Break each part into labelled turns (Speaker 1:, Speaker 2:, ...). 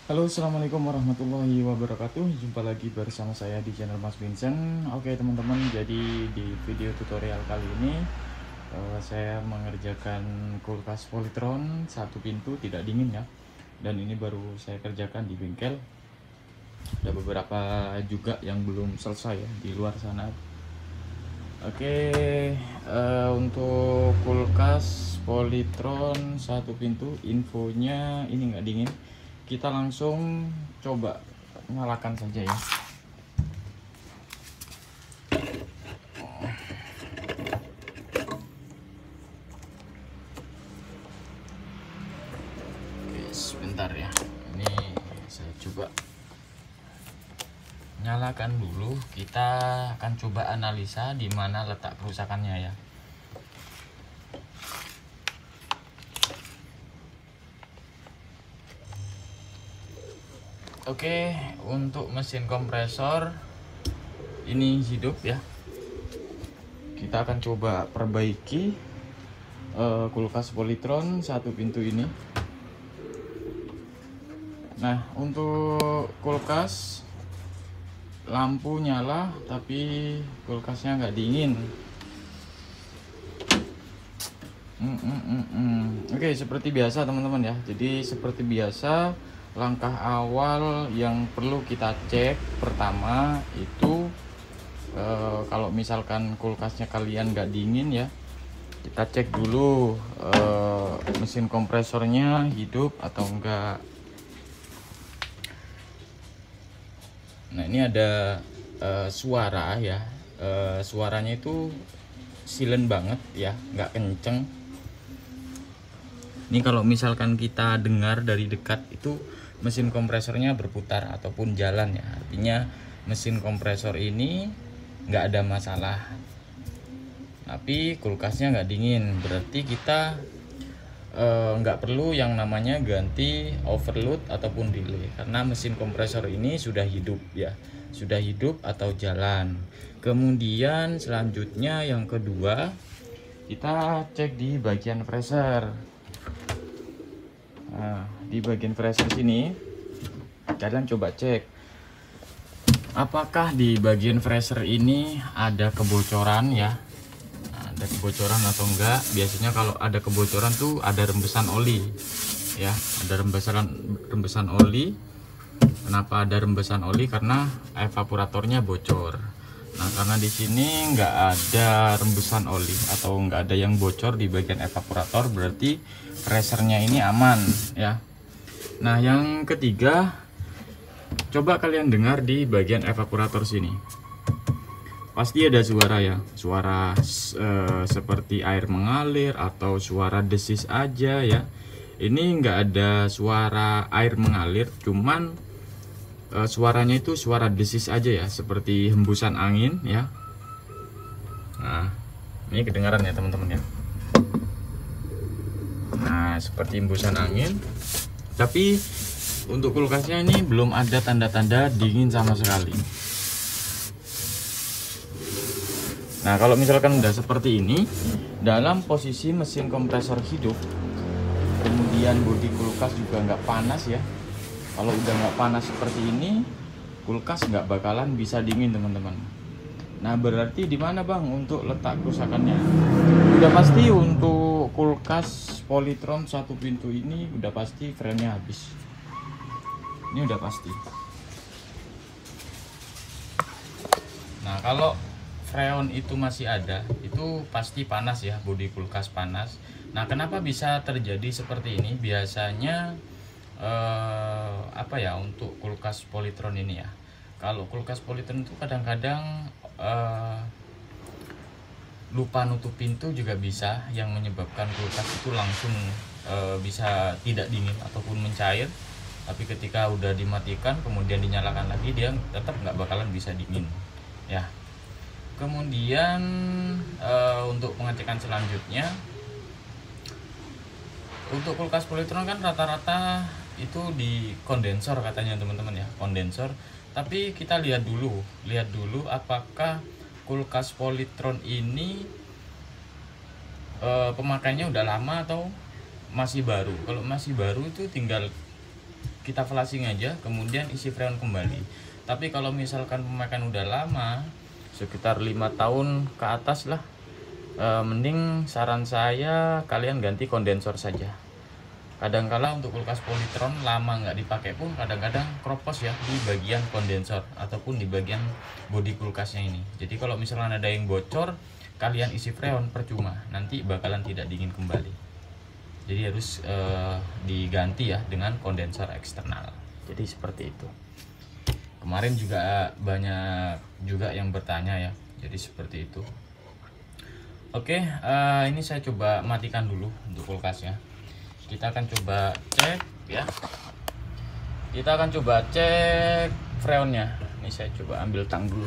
Speaker 1: Halo, assalamualaikum warahmatullahi wabarakatuh. Jumpa lagi bersama saya di channel Mas Vincent. Oke teman-teman, jadi di video tutorial kali ini saya mengerjakan kulkas Polytron satu pintu tidak dingin ya. Dan ini baru saya kerjakan di bengkel. Ada beberapa juga yang belum selesai ya di luar sana. Oke, untuk kulkas Polytron satu pintu infonya ini nggak dingin. Kita langsung coba nyalakan saja ya. Oke, sebentar ya. Ini saya coba nyalakan dulu. Kita akan coba analisa di mana letak kerusakannya ya. Oke, untuk mesin kompresor ini hidup ya. Kita akan coba perbaiki kulkas Polytron satu pintu ini. Nah, untuk kulkas lampu nyala tapi kulkasnya nggak dingin. Oke, seperti biasa teman-teman ya. Jadi seperti biasa, langkah awal yang perlu kita cek pertama itu kalau misalkan kulkasnya kalian nggak dingin ya, kita cek dulu mesin kompresornya hidup atau enggak. Nah, ini ada suara ya, suaranya itu silent banget ya, nggak kenceng. Ini kalau misalkan kita dengar dari dekat itu mesin kompresornya berputar ataupun jalan ya, artinya mesin kompresor ini nggak ada masalah. Tapi kulkasnya nggak dingin, berarti kita nggak perlu yang namanya ganti overload ataupun delay, karena mesin kompresor ini sudah hidup ya, sudah hidup atau jalan. Kemudian selanjutnya yang kedua, kita cek di bagian freezer. Nah, di bagian freezer sini kalian coba cek apakah di bagian freezer ini ada kebocoran ya, ada kebocoran atau enggak. Biasanya kalau ada kebocoran tuh ada rembesan oli ya, ada rembesan oli. Kenapa ada rembesan oli? Karena evaporatornya bocor. Nah, karena di sini nggak ada rembesan oli atau nggak ada yang bocor di bagian evaporator, berarti freezernya ini aman ya. Nah, yang ketiga, coba kalian dengar di bagian evaporator sini. Pasti ada suara ya, suara seperti air mengalir atau suara desis aja ya. Ini nggak ada suara air mengalir, cuman suaranya itu suara desis aja ya, seperti hembusan angin ya. Nah, ini kedengaran ya teman-teman ya. Nah, seperti hembusan angin. Tapi untuk kulkasnya ini belum ada tanda-tanda dingin sama sekali. Nah, kalau misalkan udah seperti ini, dalam posisi mesin kompresor hidup, kemudian bodi kulkas juga nggak panas ya. Kalau udah nggak panas seperti ini, kulkas nggak bakalan bisa dingin teman-teman. Nah, berarti di mana bang untuk letak kerusakannya? Udah pasti untuk kulkas Polytron satu pintu ini udah pasti frame-nya habis. Ini udah pasti. Nah, kalau freon itu masih ada, itu pasti panas ya, bodi kulkas panas. Nah, kenapa bisa terjadi seperti ini? Biasanya apa ya, untuk kulkas Polytron ini ya, kalau kulkas Polytron itu kadang-kadang lupa nutup pintu juga bisa, yang menyebabkan kulkas itu langsung bisa tidak dingin ataupun mencair. Tapi ketika udah dimatikan kemudian dinyalakan lagi, dia tetap nggak bakalan bisa dingin ya. Kemudian untuk pengecekan selanjutnya, untuk kulkas Polytron kan rata-rata itu di kondensor katanya teman-teman ya, kondensor. Tapi kita lihat dulu apakah kulkas Polytron ini pemakaiannya udah lama atau masih baru. Kalau masih baru itu tinggal kita flushing aja, kemudian isi freon kembali. Tapi kalau misalkan pemakaian udah lama, sekitar 5 tahun ke atas lah, mending saran saya kalian ganti kondensor saja. Kadang-kala untuk kulkas Polytron lama nggak dipakai pun kadang-kadang kropos ya di bagian kondensor ataupun di bagian bodi kulkasnya ini. Jadi kalau misalkan ada yang bocor, kalian isi freon percuma, nanti bakalan tidak dingin kembali. Jadi harus diganti ya dengan kondensor eksternal. Jadi seperti itu. Kemarin juga banyak juga yang bertanya ya, jadi seperti itu. Oke, ini saya coba matikan dulu untuk kulkasnya. Kita akan coba cek ya. Kita akan coba cek freonnya. Ini saya coba ambil tang dulu.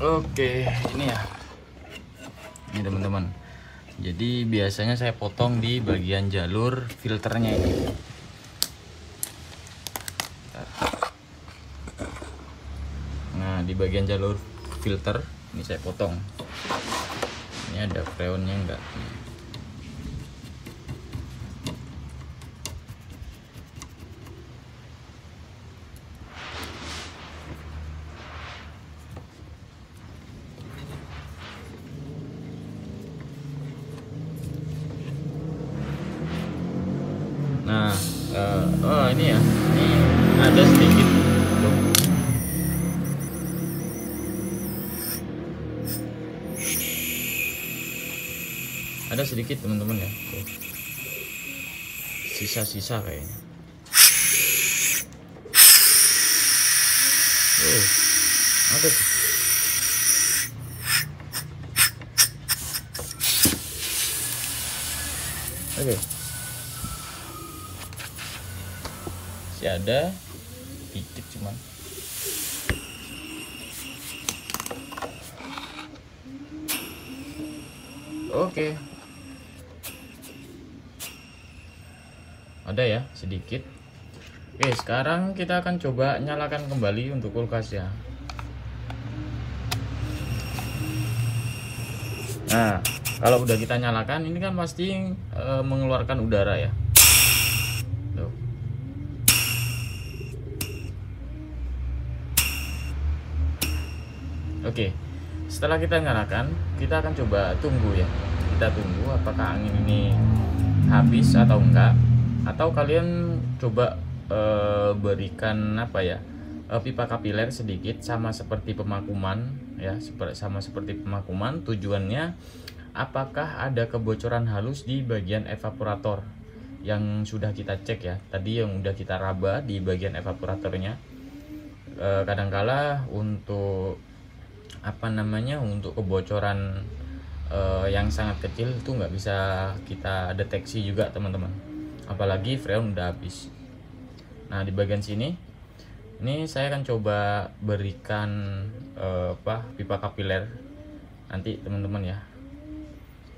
Speaker 1: Oke, ini ya. Ini teman-teman. Jadi biasanya saya potong di bagian jalur filternya ini. Nah, di bagian jalur filter ini saya potong. Ini ada freonnya enggak? Nah, oh ini ya, ini ada sedikit. Ada sedikit teman-teman ya, sisa-sisa kayaknya. Oh, ada tuh. Oke. Ada dikit cuman. Oke. Ada ya sedikit. Oke, sekarang kita akan coba nyalakan kembali untuk kulkasnya. Nah, kalau udah kita nyalakan ini kan pasti mengeluarkan udara ya. Tuh. Oke, setelah kita nyalakan, kita akan coba tunggu ya. Kita tunggu apakah angin ini habis atau enggak. Atau kalian coba berikan apa ya, pipa kapiler sedikit, sama seperti pemakuman ya, sama seperti pemakuman. Tujuannya apakah ada kebocoran halus di bagian evaporator yang sudah kita cek ya. Tadi yang udah kita raba di bagian evaporatornya. Kadangkala untuk untuk kebocoran yang sangat kecil itu nggak bisa kita deteksi juga teman-teman, apalagi freon udah habis. Nah, di bagian sini ini saya akan coba berikan pipa kapiler nanti teman-teman ya.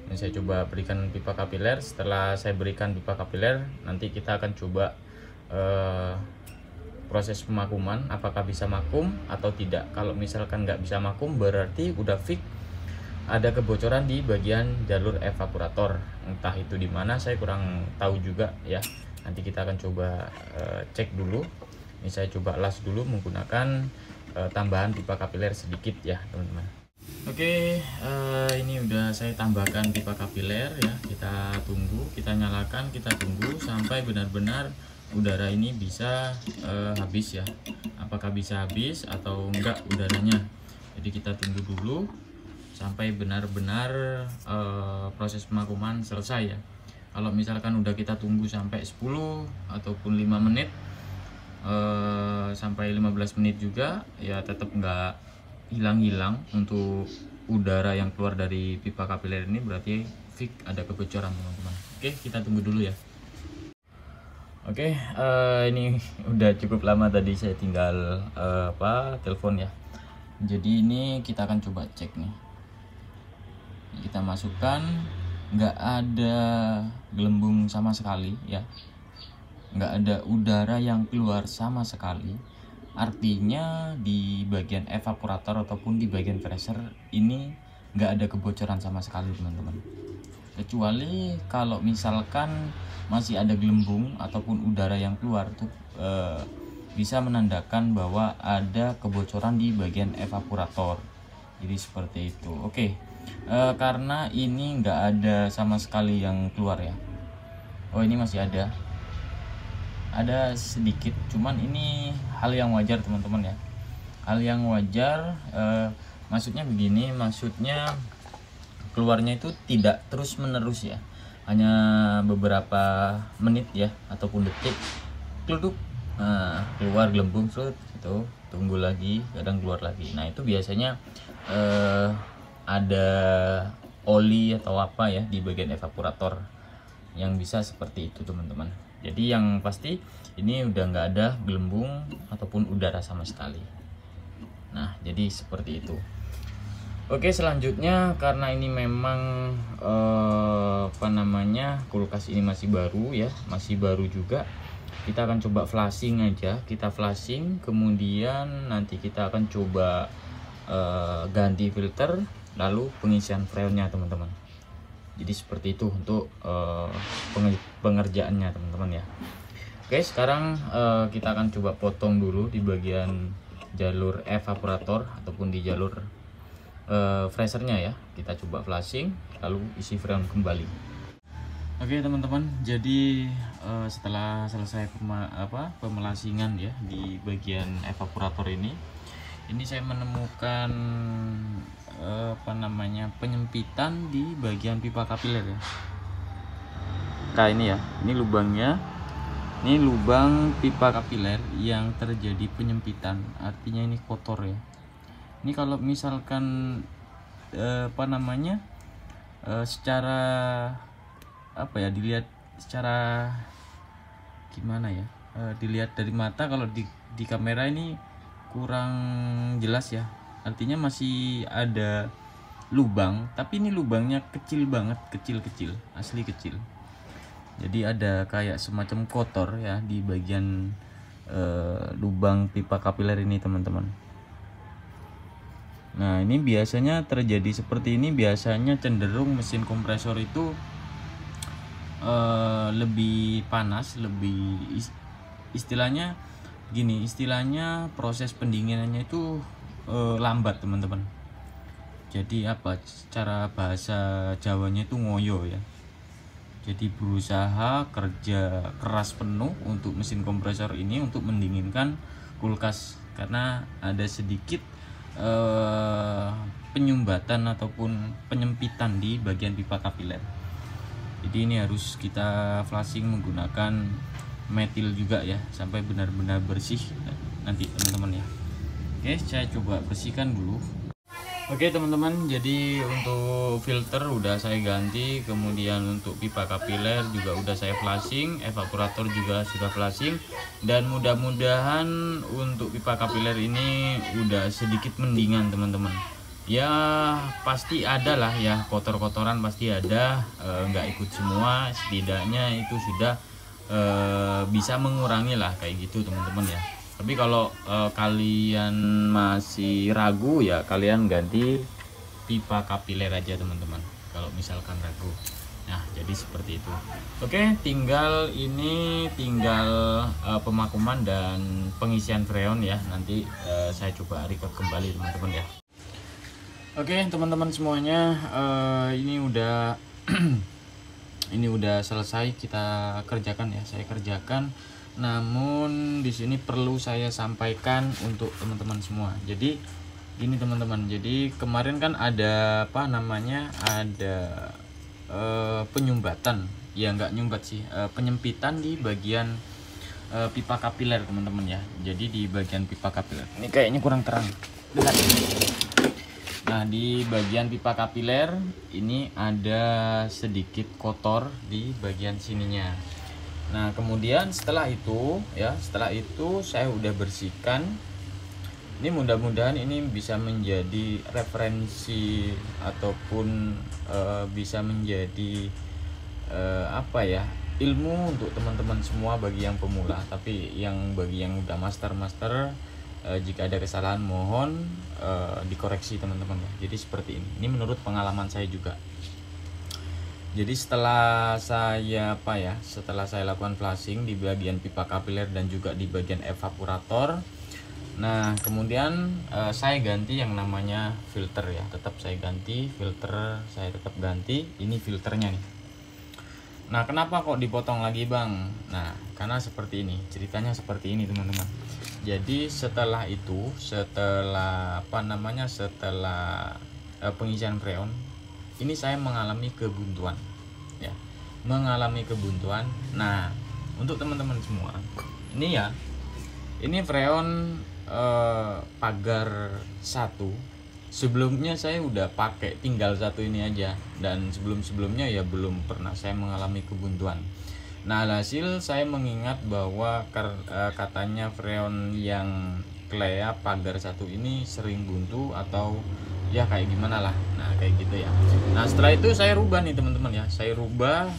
Speaker 1: Ini saya coba berikan pipa kapiler. Setelah saya berikan pipa kapiler, nanti kita akan coba proses pemakuman apakah bisa makum atau tidak. Kalau misalkan nggak bisa makum, berarti udah fix ada kebocoran di bagian jalur evaporator. Entah itu di mana, saya kurang tahu juga ya. Nanti kita akan coba cek dulu. Ini saya coba las dulu menggunakan tambahan pipa kapiler sedikit ya teman-teman. Oke, ini udah saya tambahkan pipa kapiler ya. Kita tunggu, kita nyalakan, kita tunggu sampai benar-benar udara ini bisa habis ya. Apakah bisa habis atau enggak udaranya. Jadi kita tunggu dulu sampai benar-benar proses pemakuman selesai ya. Kalau misalkan udah kita tunggu sampai 10 ataupun 5 menit sampai 15 menit juga ya, tetap enggak hilang-hilang untuk udara yang keluar dari pipa kapiler ini, berarti fix ada kebocoran teman-teman. Oke, kita tunggu dulu ya. Oke, ini udah cukup lama tadi saya tinggal telepon ya. Jadi ini kita akan coba cek nih. Kita masukkan, nggak ada gelembung sama sekali ya, nggak ada udara yang keluar sama sekali. Artinya di bagian evaporator ataupun di bagian pressure ini nggak ada kebocoran sama sekali teman-teman. Kecuali kalau misalkan masih ada gelembung ataupun udara yang keluar tuh bisa menandakan bahwa ada kebocoran di bagian evaporator. Jadi seperti itu. Oke. Karena ini nggak ada sama sekali yang keluar ya. Oh, ini masih ada sedikit, cuman ini hal yang wajar teman-teman ya, hal yang wajar. Maksudnya begini, maksudnya keluarnya itu tidak terus menerus ya, hanya beberapa menit ya ataupun detik keluduk, keluar gelembung itu, tunggu lagi, kadang keluar lagi. Nah itu biasanya ada oli atau apa ya di bagian evaporator yang bisa seperti itu teman-teman. Jadi yang pasti ini udah nggak ada gelembung ataupun udara sama sekali. Nah jadi seperti itu. Oke, selanjutnya karena ini memang kulkas ini masih baru ya, masih baru juga, kita akan coba flashing aja. Kita flashing, kemudian nanti kita akan coba ganti filter, lalu pengisian freonnya teman-teman. Jadi seperti itu untuk pengerjaannya teman-teman ya. Oke, sekarang kita akan coba potong dulu di bagian jalur evaporator ataupun di jalur freshernya ya. Kita coba flashing lalu isi freon kembali. Oke teman-teman, jadi setelah selesai pemelasingan ya di bagian evaporator ini saya menemukan penyempitan di bagian pipa kapiler ya. Nah ini ya, ini lubangnya, ini lubang pipa kapiler yang terjadi penyempitan, artinya ini kotor ya. Ini kalau misalkan secara dilihat secara gimana ya, dilihat dari mata, kalau di kamera ini kurang jelas ya, artinya masih ada lubang, tapi ini lubangnya kecil banget, kecil asli kecil. Jadi ada kayak semacam kotor ya di bagian lubang pipa kapiler ini teman-teman. Nah ini biasanya terjadi seperti ini, biasanya cenderung mesin kompresor itu lebih panas, lebih istilahnya gini, istilahnya proses pendinginannya itu lambat teman-teman. Jadi cara bahasa Jawanya itu ngoyo ya. Jadi berusaha kerja keras penuh untuk mesin kompresor ini untuk mendinginkan kulkas, karena ada sedikit penyumbatan ataupun penyempitan di bagian pipa kapiler. Jadi ini harus kita flashing menggunakan metil juga ya, sampai benar-benar bersih nanti teman-teman ya. Oke, saya coba bersihkan dulu. Oke teman-teman, jadi untuk filter udah saya ganti, kemudian untuk pipa kapiler juga udah saya flashing, evaporator juga sudah flashing, dan mudah-mudahan untuk pipa kapiler ini udah sedikit mendingan teman-teman. Ya pasti ada lah ya, kotor-kotoran pasti ada, nggak ikut semua, setidaknya itu sudah bisa mengurangi lah kayak gitu teman-teman ya. Tapi kalau kalian masih ragu ya, kalian ganti pipa kapiler aja teman-teman kalau misalkan ragu. Nah jadi seperti itu. Oke, tinggal pemakuman dan pengisian freon ya, nanti saya coba record kembali teman-teman ya. Oke teman-teman semuanya, ini udah ini udah selesai kita kerjakan ya, saya kerjakan. Namun di sini perlu saya sampaikan untuk teman-teman semua. Jadi gini teman-teman, jadi kemarin kan ada ada penyumbatan ya, nggak nyumbat sih, penyempitan di bagian pipa kapiler teman-teman ya. Jadi di bagian pipa kapiler ini kayaknya kurang terang. Nah di bagian pipa kapiler ini ada sedikit kotor di bagian sininya. Nah kemudian setelah itu saya udah bersihkan Ini mudah-mudahan ini bisa menjadi referensi ataupun bisa menjadi apa ya, ilmu untuk teman-teman semua bagi yang pemula. Tapi bagi yang udah master, jika ada kesalahan mohon dikoreksi teman-teman ya. Jadi seperti ini. Ini menurut pengalaman saya juga. Jadi setelah saya lakukan flushing di bagian pipa kapiler dan juga di bagian evaporator. Nah, kemudian saya ganti yang namanya filter ya. Tetap saya ganti filter, saya tetap ganti. Ini filternya nih. Nah, kenapa kok dipotong lagi, Bang? Nah, karena seperti ini. Ceritanya seperti ini, teman-teman. Jadi setelah pengisian freon, ini saya mengalami kebuntuan ya. Nah, untuk teman-teman semua, ini freon pagar 1. Sebelumnya saya udah pakai tinggal satu ini aja, dan sebelumnya ya belum pernah saya mengalami kebuntuan. Nah, hasil saya mengingat bahwa katanya freon yang Clea pagar 1 ini sering buntu atau ya kayak gimana lah. Nah, kayak gitu ya. Nah, setelah itu saya rubah nih teman-teman ya. Saya rubah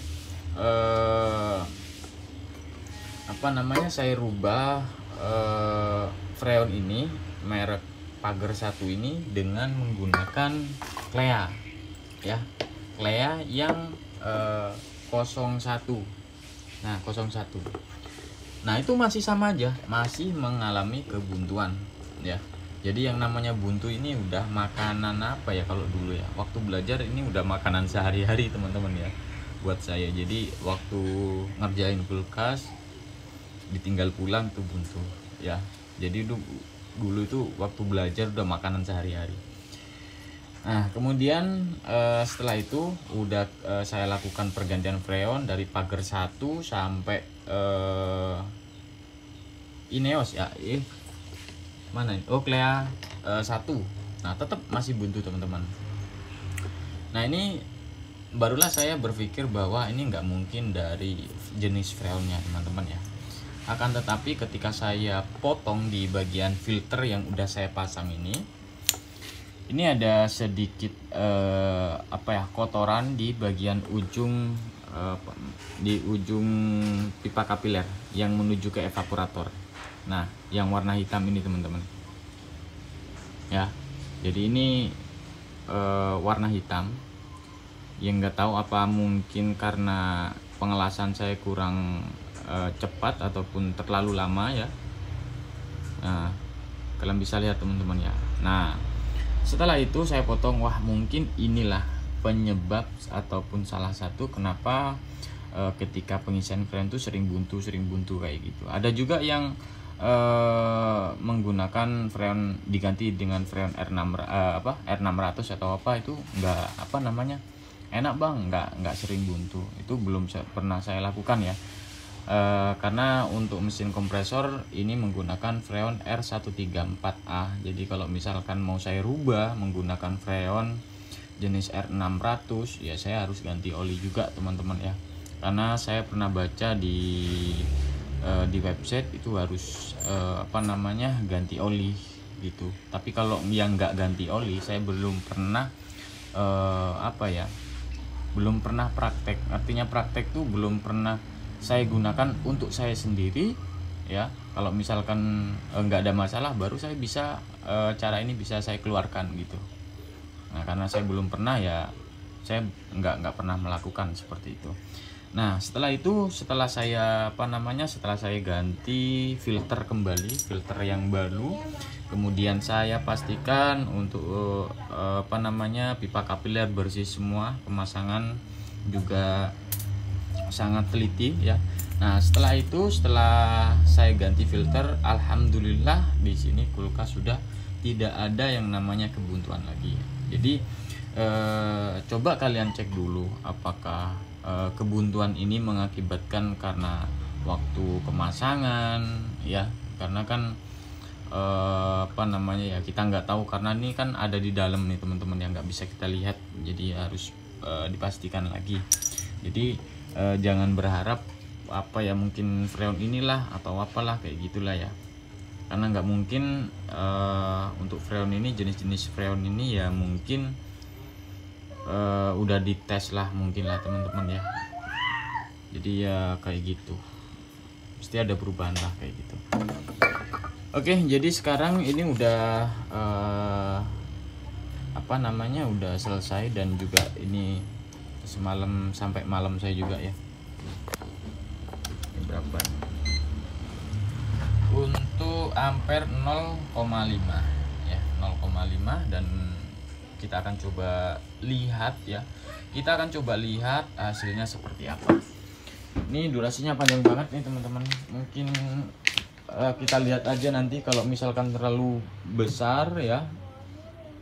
Speaker 1: freon ini merek pagar 1 ini dengan menggunakan Clea ya. Clea yang 01. Nah, 01. Nah, itu masih sama aja, masih mengalami kebuntuan ya. Jadi yang namanya buntu ini udah makanan apa ya kalau dulu ya. Waktu belajar ini udah makanan sehari-hari teman-teman ya buat saya. Jadi waktu ngerjain kulkas ditinggal pulang tuh buntu ya. Jadi dulu itu waktu belajar udah makanan sehari-hari. Nah, kemudian setelah itu udah saya lakukan pergantian freon dari pagar 1 sampai Ineos ya. Mana ini? Oh, Clea 1. Nah, tetap masih buntu teman-teman. Nah, ini barulah saya berpikir bahwa ini nggak mungkin dari jenis freonnya teman-teman ya. Akan tetapi ketika saya potong di bagian filter yang udah saya pasang ini ada sedikit kotoran di bagian ujung pipa kapiler yang menuju ke evaporator. Nah, yang warna hitam ini teman-teman ya. Jadi ini warna hitam yang nggak tahu apa mungkin karena pengelasan saya kurang cepat ataupun terlalu lama ya. Nah, kalian bisa lihat teman-teman ya. Nah, setelah itu saya potong. Wah, mungkin inilah penyebab ataupun salah satu kenapa ketika pengisian freon itu sering buntu kayak gitu. Ada juga yang menggunakan freon diganti dengan freon R600 atau apa, itu enak Bang, nggak sering buntu. Itu belum pernah saya lakukan ya. Karena untuk mesin kompresor ini menggunakan freon R134A. Jadi kalau misalkan mau saya rubah menggunakan freon jenis R600 ya, saya harus ganti oli juga teman-teman ya. Karena saya pernah baca di website itu harus ganti oli gitu. Tapi kalau yang nggak ganti oli, saya belum pernah belum pernah praktek. Artinya praktek tuh belum pernah saya gunakan untuk saya sendiri ya. Kalau misalkan nggak ada masalah, baru saya bisa cara ini bisa saya keluarkan gitu. Nah, karena saya belum pernah ya, saya nggak pernah melakukan seperti itu. Nah, setelah saya ganti filter kembali, filter yang baru, kemudian saya pastikan untuk pipa kapiler bersih semua, pemasangan juga sangat teliti ya. Nah, setelah saya ganti filter, alhamdulillah di sini kulkas sudah tidak ada yang namanya kebuntuan lagi. Jadi coba kalian cek dulu apakah kebuntuan ini mengakibatkan karena waktu pemasangan ya. Karena kan kita nggak tahu, karena ini kan ada di dalam nih teman-teman yang nggak bisa kita lihat, jadi harus dipastikan lagi. Jadi jangan berharap mungkin freon inilah atau apalah kayak gitulah ya. karena nggak mungkin untuk freon ini, jenis-jenis freon ini ya mungkin udah dites lah mungkin lah teman-teman ya. Jadi ya kayak gitu, pasti ada perubahan lah kayak gitu. Oke, jadi sekarang ini udah udah selesai, dan juga ini semalam sampai malam saya juga ya. Ini berapa? Untuk ampere 0,5 ya, 0,5, dan kita akan coba lihat ya. Kita akan coba lihat hasilnya seperti apa. Ini durasinya panjang banget nih teman-teman. Mungkin kita lihat aja nanti kalau misalkan terlalu besar ya.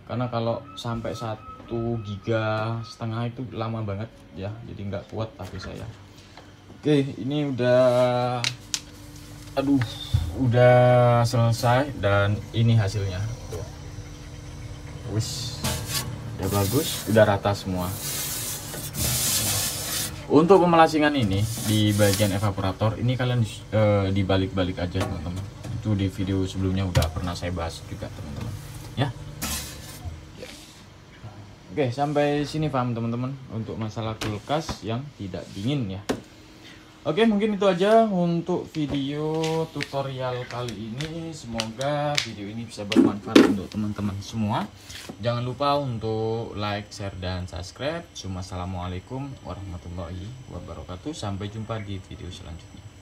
Speaker 1: Karena kalau sampai 1,5 giga itu lama banget ya. Jadi nggak kuat HP saya. Oke, ini udah selesai, dan ini hasilnya. Tuh. Wis, udah bagus, udah rata semua. Untuk pemelasingan ini di bagian evaporator ini kalian dibalik-balik aja teman-teman. Itu di video sebelumnya udah pernah saya bahas juga teman-teman ya. Oke, sampai sini paham teman-teman untuk masalah kulkas yang tidak dingin ya. Oke, mungkin itu aja untuk video tutorial kali ini. Semoga video ini bisa bermanfaat untuk teman-teman semua. Jangan lupa untuk like, share, dan subscribe. Assalamualaikum warahmatullahi wabarakatuh. Sampai jumpa di video selanjutnya.